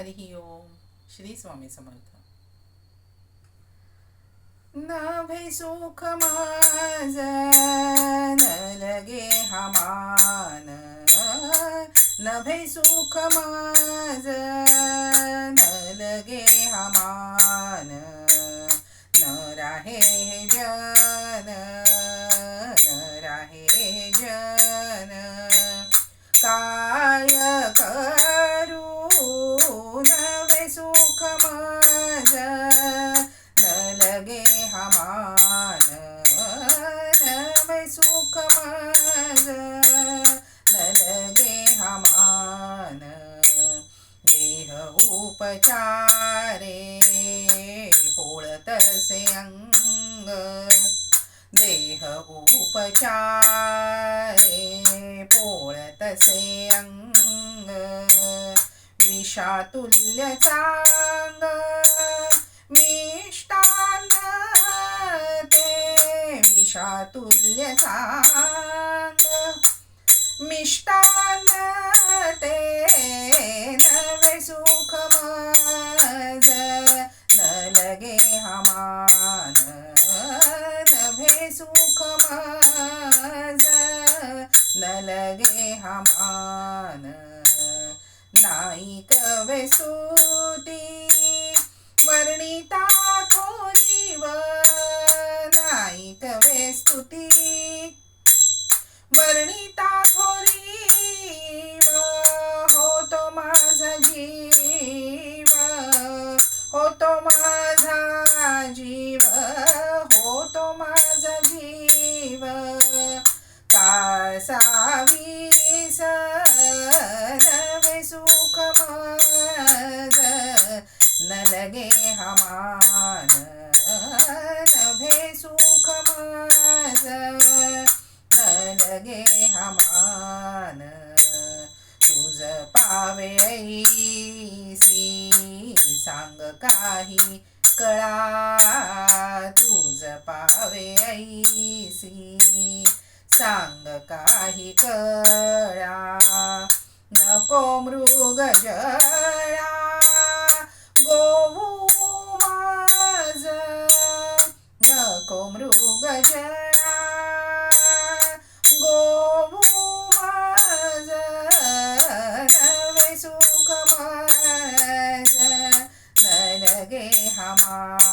हरी ओम. श्री स्वामी समर्थ. नाभे सुख माझ न लगे हमान, नभे सुख माझ न लगे हमान, न राहे जन, न राहे जन, काय करू नवे सुख माझ न लगे हमान, नवे सुख माझ न लगे हमान, देह उपचारे पोळतसे अंग, देह उपचारे पोळतसे अंग, विषातुल्य चांग मिष्टान्न ते, विषातुल्य चांग मिष्टान्न ते, नवे सुख माझ न लगे हमान, नभे सुख माझ न लगे हमान, नाही कवे स्तुती वर्णिता थोरीव, नाही कवे स्तुती वर्णिता थोरीव, होतो माझा जीव, होतो माझा जीव, होतो माझा जीव, कासावीस नवे सुख माझ न लगे हमान, नभे सुख माझ न लगे हमान, तुझ पावे ऐसी सांग काही कळा, तुझ पावे ऐसी सांग काही कळा, नको मृग जळा गोवू माझ, नको मृग जळा गोवू माझ, नवे सुख माझ न लगे हमान.